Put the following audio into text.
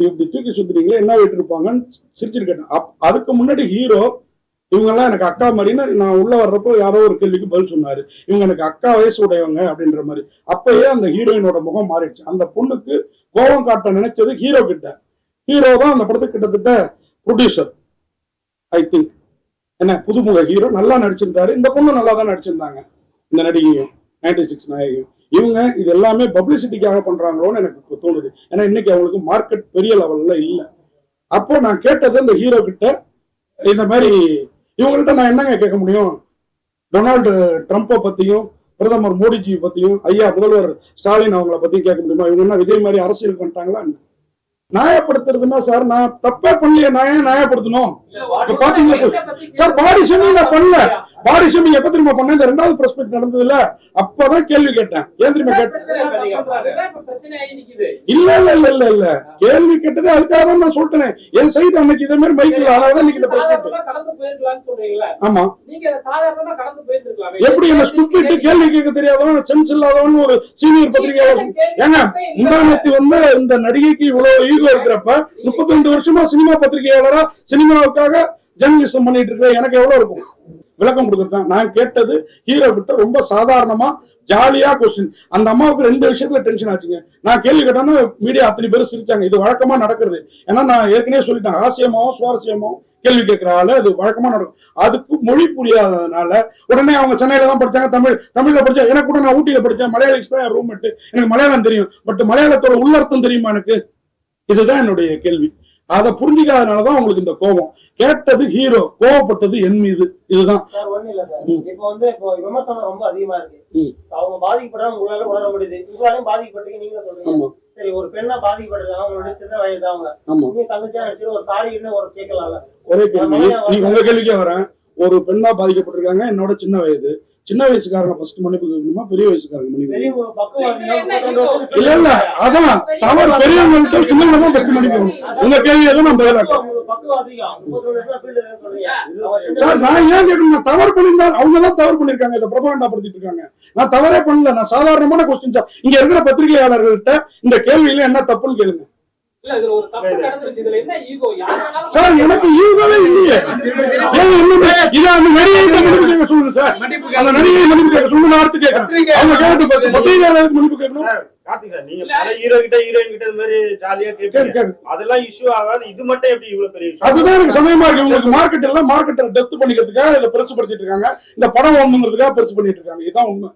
இப்படி தூக்கி சுத்துறீங்களே என்ன விட்டு இருப்பாங்கன்னு சிரிச்சுட்டு கேட்டேன். அதுக்கு முன்னாடி ஹீரோ இவங்கெல்லாம் எனக்கு அக்கா மாதிரின்னு நான் உள்ள வர்றப்போ யாரோ ஒரு கேள்விக்கு பதில் சொன்னாரு. இவங்க எனக்கு அக்கா வயசு உடையவங்க அப்படின்ற மாதிரி. அப்பயே அந்த ஹீரோயினோட முகம் மாறிடுச்சு. அந்த பொண்ணுக்கு கோபம் காட்ட நினைச்சது ஹீரோ கிட்ட. ஹீரோ தான் அந்த படத்துக்கு கிட்டத்தட்ட ப்ரொடியூசர் ஐ திங்க். என்ன புதுமுக ஹீரோ நல்லா நடிச்சிருந்தாரு. இந்த பொண்ணு நல்லா தான் நடிச்சிருந்தாங்க, இந்த நடிகையும் 96 நாயகியும். இவங்க இது எல்லாமே பப்ளிசிட்டிக்காக பண்றாங்களோன்னு எனக்கு தோணுது. ஏன்னா இன்னைக்கு அவங்களுக்கு மார்க்கெட் பெரிய லெவல்ல இல்லை. அப்போ நான் கேட்டது இந்த ஹீரோ கிட்ட, இந்த மாதிரி இவங்கள்ட்ட நான் என்னங்க கேட்க முடியும்? டொனால்டு ட்ரம்ப்பை பத்தியும் பிரதமர் மோடிஜி பத்தியும் ஐயா முதல்வர் ஸ்டாலின் அவங்கள பத்தியும் கேட்க முடியுமா? இவங்க என்ன விஜய் மாதிரி அரசியல் பண்ணிட்டாங்களா? நியாயப்படுத்துறதுன்னா சார் நான் தப்பே பண்ணலையே, நான் ஏன் நியாயப்படுத்தணும்? சார் பாடி ஷேமிங் நான் பண்ணல. பாடி ஷேமிங் எப்ப தெரியுமா பண்ணேன்? இந்த 2வது பிரஸ் மீட் நடந்ததுல அப்பதான் கேள்வி கேட்டேன். ஏன் தெரியுமா கேட்டேன்? இல்ல இல்ல இல்ல இல்ல இல்ல கேள்வி கேட்டது அதுக்காக தான் நான் சொல்லிட்டேன். என் சைடு அன்னைக்கு இதே மாதிரி மைக்கில் ஆனாதான் இன்னைக்கு இந்த பிரஸ் மீட். ஆமா, எப்படி என்ன ஸ்டூபிட் கேள்வி கேட்க தெரியாதவன் சென்ஸ் இல்லாதவன் ஒரு சீனியர் பத்திரிகையாளர். ஏங்க முந்தானத்து வந்து இந்த நடிகைக்கு இவ்வளவு ஈகோ இருக்கிறப்ப 32 வருஷமா சினிமா பத்திரிகையாளரா சினிமாவுக்காக ஜெர்னலிசம் பண்ணிட்டு இருக்க எனக்கு எவ்வளவு இருக்கும்? விளக்கம் கொடுக்கறதான் நான் கேட்டது. ஹீரோ கிட்ட ரொம்ப சாதாரணமா ஜாலியா கொஸ்டின். அந்த அம்மாவுக்கு 2 விஷயத்துல டென்ஷன் ஆச்சுங்க. நான் கேள்வி கேட்டேன்னா மீடியா அத்தனை பேர் சிரிச்சாங்க. இது வழக்கமா நடக்கிறது. ஏன்னா நான் ஏற்கனவே சொல்லிட்டேன், ஹாஸ்யமாவும் சுவாரஸ்யமாவும் கேள்வி கேட்கிறாள், அது வழக்கமா நடக்கும். அதுக்கு மொழி புரியாததுனால உடனே அவங்க சென்னையில தான் படிச்சாங்க, தமிழ்ல படிச்சா. எனக்கு கூட நான் ஊட்டியில படிச்சேன், மலையாளிஸ் தான் ரூம்மேட், எனக்கு மலையாளம் தெரியும். பட் மலையாளத்தோட உள்ளர்த்தம் தெரியுமா எனக்கு? இதுதான் என்னுடைய கேள்வி. அதை புரிஞ்சிக்காதனாலதான் உங்களுக்கு இந்த கோபம். கேட்டது ஹீரோ, கோவப்பட்டது என் மீது. இதுதான் இப்போ வந்து இப்போ விமர்சனம் ரொம்ப அதிகமா இருக்கு. அவங்க பாதிக்கப்படுறாங்க, உங்களால உணர முடியுது. உங்களாலையும் பாதிக்கப்பட்டீங்க, நீங்க சொல்றீங்க. சரி, ஒரு பெண்ணா பாதிக்கப்படுறாங்க, அவங்களோட சின்ன வயது தான் அவங்க. நீங்க தங்கச்சியா நினைச்சு ஒரு தாரின்னு ஒரு கேட்கலாம்ல. ஒரே கேள்வி, நீங்க உங்க கேள்விக்கே வரேன். ஒரு பெண்ணா பாதிக்கப்பட்டிருக்காங்க, என்னோட சின்ன வயது. சின்ன வயசுக்காரங்க ஃபர்ஸ்ட் மன்னிப்பு கேட்கணுமா, பெரிய வயசுக்காரங்க மன்னிப்பு? இல்ல இல்ல, அதான் தவறு. பெரியவங்கள்ட்ட சின்னவங்க தான் ஃபர்ஸ்ட் மன்னிப்பு கேட்கணும். உங்க கேள்வியை தான் நான் பதிலாக்க. சார் நான் ஏன் கேட்கணும்? நான் தவறு பண்ணியிருந்தா அவங்க தான் தவறு பண்ணிருக்காங்க, இதை பிரபலண்டா படுத்திட்டு இருக்காங்க. நான் தவறே பண்ணல. நான் சாதாரணமான கொஸ்டின் சார். இங்க இருக்கிற பத்திரிகையாளர்கள்ட்ட இந்த கேள்வியில என்ன தப்புன்னு கேளுங்க சார். எனக்கு ஈகோவே இல்லையே. இதை அந்த நடிகை மன்னிப்பு கேட்க சொல்லுங்க சார். அந்த நடிகை மன்னிப்பு கேட்க சொல்லுங்க, நான் அடுத்து கேட்கறேன். அவங்க கேட்டு பத்திரிகையாளருக்கு மன்னிப்பு கேட்கணும். அதுதான் எனக்கு சந்தேகமா இருக்கு. உங்களுக்கு மார்க்கெட் எல்லாம் மார்க்கெட்டை டெப்த் பண்ணிக்கிறதுக்காக இதை பெருசு படுத்திட்டு இருக்காங்க. இந்த படம் ஒண்ணுங்கிறதுக்காக பெருசு பண்ணிட்டு இருக்காங்க. இதுதான் உண்மை.